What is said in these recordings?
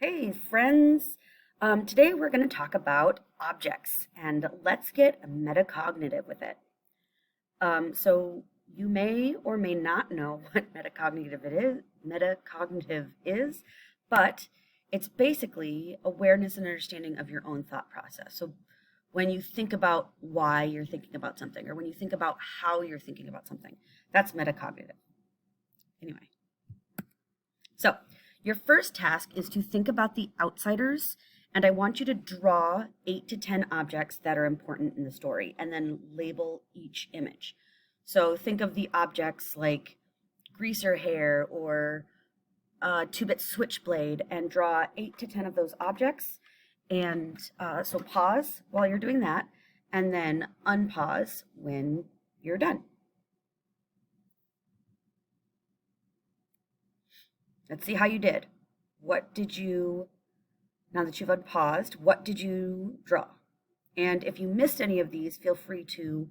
Hey, friends. Today we're going to talk about objects and let's get metacognitive with it. So you may or may not know what metacognitive is, but it's basically awareness and understanding of your own thought process. So when you think about why you're thinking about something or when you think about how you're thinking about something, that's metacognitive. Anyway, so your first task is to think about the outsiders, and I want you to draw 8 to 10 objects that are important in the story and then label each image. So think of the objects like greaser hair or a 2-bit switchblade and draw 8 to 10 of those objects. And so pause while you're doing that and then unpause when you're done. Let's see how you did. Now that you've unpaused, what did you draw? And if you missed any of these, feel free to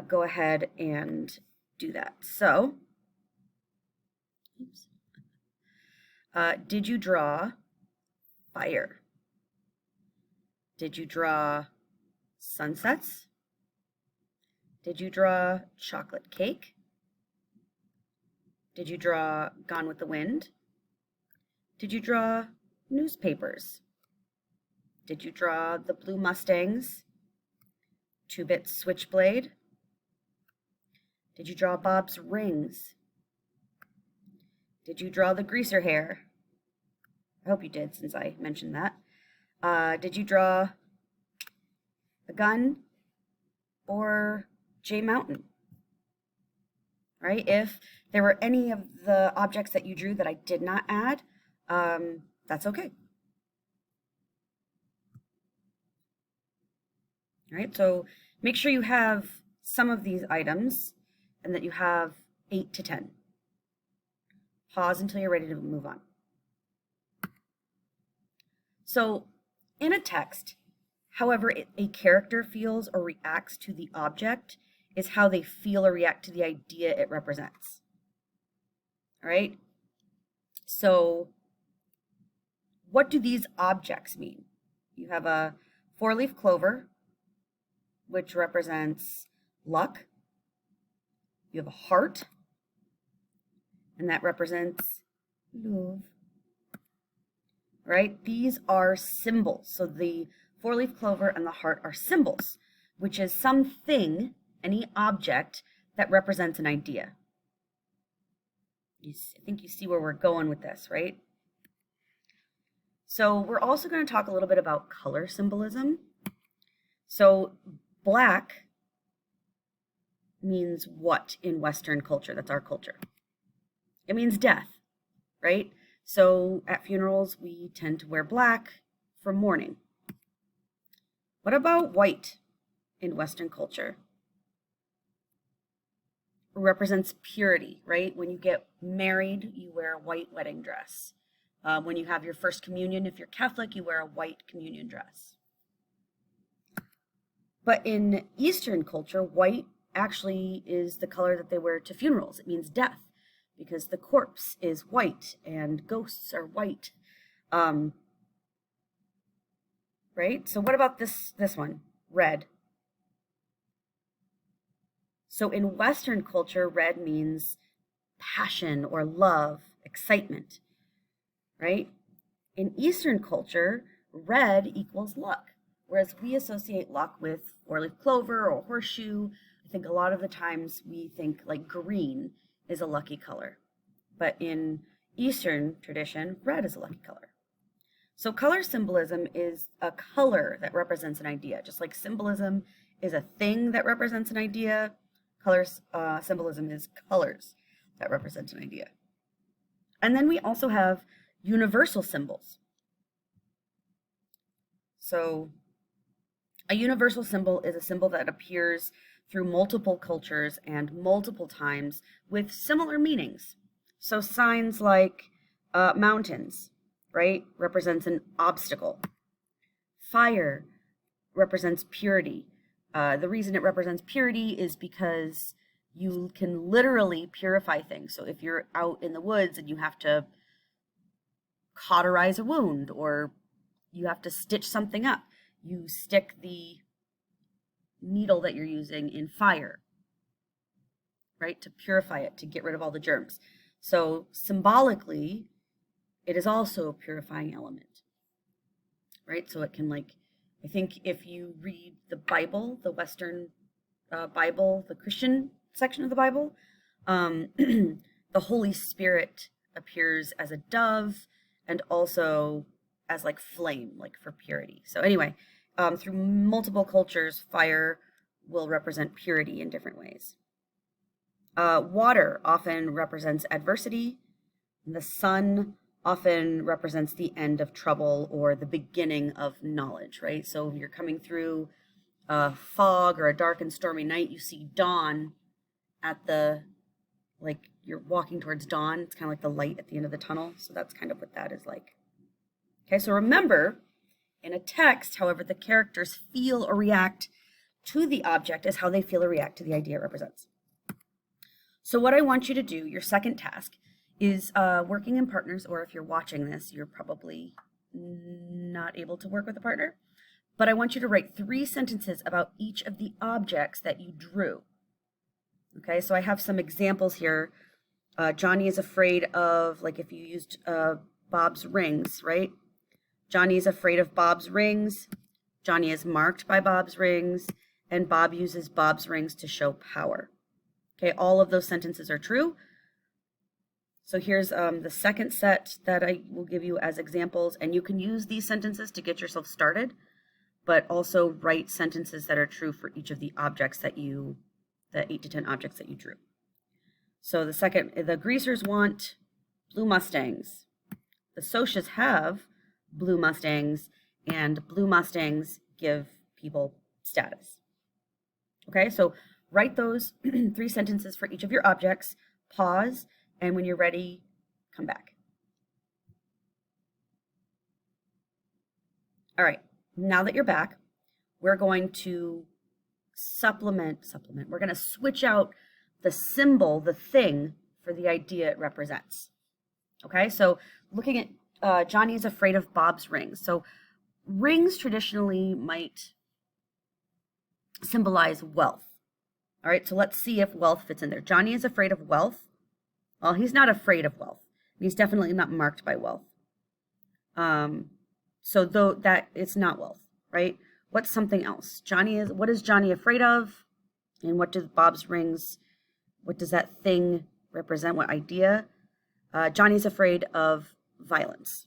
go ahead and do that. So, did you draw fire? Did you draw sunsets? Did you draw chocolate cake? Did you draw Gone with the Wind? Did you draw newspapers? Did you draw the Blue Mustangs? 2-bit switchblade? Did you draw Bob's rings? Did you draw the greaser hair? I hope you did, since I mentioned that. Did you draw a gun or J Mountain? Right? If there were any of the objects that you drew that I did not add, that's okay. All right, so make sure you have some of these items and that you have 8 to 10. Pause until you're ready to move on. So in a text, however a character feels or reacts to the object is how they feel or react to the idea it represents. All right, so what do these objects mean? You have a 4-leaf clover, which represents luck. You have a heart, and that represents love. Right? These are symbols. So the 4-leaf clover and the heart are symbols, which is something, any object, that represents an idea. I think you see where we're going with this, right? So we're also going to talk a little bit about color symbolism. So black means what in Western culture? That's our culture. It means death, right? So at funerals, we tend to wear black for mourning. What about white in Western culture? It represents purity, right? When you get married, you wear a white wedding dress. When you have your first communion, if you're Catholic, you wear a white communion dress. But in Eastern culture, white actually is the color that they wear to funerals. It means death because the corpse is white and ghosts are white. Right? So what about this one? Red. So in Western culture, red means passion or love, excitement. Right? In Eastern culture, red equals luck, whereas we associate luck with 4-leaf clover or horseshoe. I think a lot of the times we think like green is a lucky color, but in Eastern tradition, red is a lucky color. So color symbolism is a color that represents an idea, just like symbolism is a thing that represents an idea. Symbolism is colors that represent an idea. And then we also have universal symbols. So a universal symbol is a symbol that appears through multiple cultures and multiple times with similar meanings. So signs like mountains, right, represents an obstacle. Fire represents purity. The reason it represents purity is because you can literally purify things. So if you're out in the woods and you have to cauterize a wound, or you have to stitch something up. You stick the needle that you're using in fire, right, to purify it, to get rid of all the germs. So symbolically, it is also a purifying element, right? So it can, like, I think if you read the Bible, the Western Bible, the Christian section of the Bible, the Holy Spirit appears as a dove and also as like flame, like for purity. So anyway, through multiple cultures, fire will represent purity in different ways. Water often represents adversity. The sun often represents the end of trouble or the beginning of knowledge, right? So if you're coming through a fog or a dark and stormy night, you see dawn at the, like, you're walking towards dawn. It's kind of like the light at the end of the tunnel. So that's kind of what that is like. Okay, so remember, in a text, however the characters feel or react to the object is how they feel or react to the idea it represents. So what I want you to do, your second task, is working in partners, or if you're watching this, you're probably not able to work with a partner, but I want you to write 3 sentences about each of the objects that you drew. Okay, so I have some examples here. Johnny is afraid of, like if you used Bob's rings, right? Johnny is afraid of Bob's rings. Johnny is marked by Bob's rings, and Bob uses Bob's rings to show power. Okay, all of those sentences are true. So here's the second set that I will give you as examples, and you can use these sentences to get yourself started, but also write sentences that are true for each of the objects that you, the 8 to 10 objects that you drew. So the second, the greasers want blue Mustangs. The Socias have blue Mustangs, and blue Mustangs give people status. Okay, so write those 3 sentences for each of your objects, pause, and when you're ready, come back. All right, now that you're back, we're going to supplement. We're going to switch out the symbol, the thing, for the idea it represents. Okay, so looking at Johnny is afraid of Bob's rings. So rings traditionally might symbolize wealth. All right, so let's see if wealth fits in there. Johnny is afraid of wealth. Well, he's not afraid of wealth. He's definitely not marked by wealth. So though that it's not wealth, right? What's something else? What is Johnny afraid of? And what does Bob's rings, what does that thing represent? What idea? Johnny's afraid of violence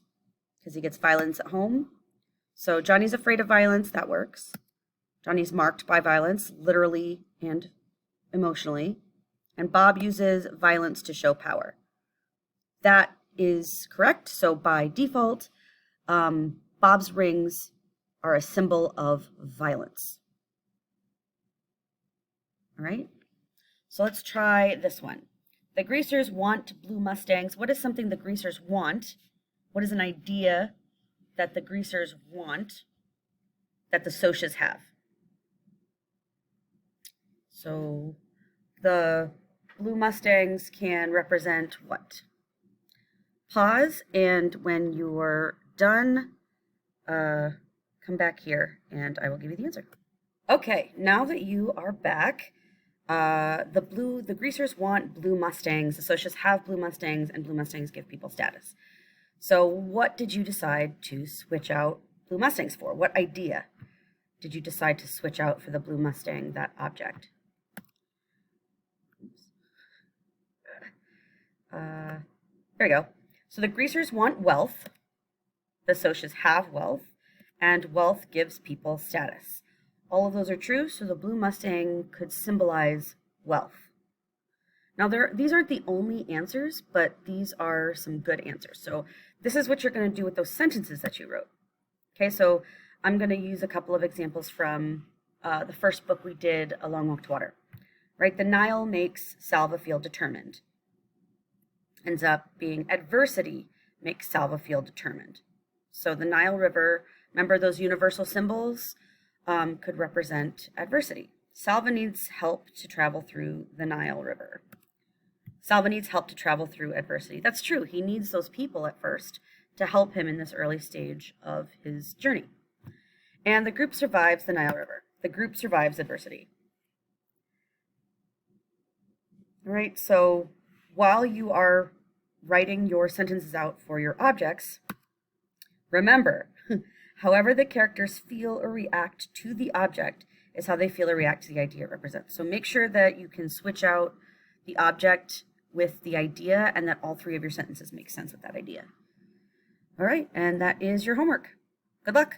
because he gets violence at home. So Johnny's afraid of violence, that works. Johnny's marked by violence, literally and emotionally. And Bob uses violence to show power. That is correct. So by default, Bob's rings are a symbol of violence. All right. So let's try this one. The greasers want blue Mustangs. What is something the greasers want? What is an idea that the greasers want that the Socias have? So the blue Mustangs can represent what? Pause, and when you're done, come back here and I will give you the answer. Okay, now that you are back, the greasers want blue Mustangs. The Socias have blue Mustangs, and blue Mustangs give people status. So what did you decide to switch out blue Mustangs for? What idea did you decide to switch out for the blue Mustang, that object? There we go. So the greasers want wealth. The Socias have wealth, and wealth gives people status. All of those are true, so the blue Mustang could symbolize wealth. Now, these aren't the only answers, but these are some good answers. So this is what you're going to do with those sentences that you wrote. Okay, so I'm going to use a couple of examples from the first book we did, A Long Walk to Water. Right, the Nile makes Salva feel determined. Ends up being adversity makes Salva feel determined. So the Nile River, remember those universal symbols, could represent adversity. Salva needs help to travel through the Nile River. Salva needs help to travel through adversity. That's true. He needs those people at first to help him in this early stage of his journey. And the group survives the Nile River. The group survives adversity. All right, so while you are writing your sentences out for your objects, remember, however the characters feel or react to the object is how they feel or react to the idea it represents. So make sure that you can switch out the object with the idea and that all three of your sentences make sense with that idea. All right, and that is your homework. Good luck.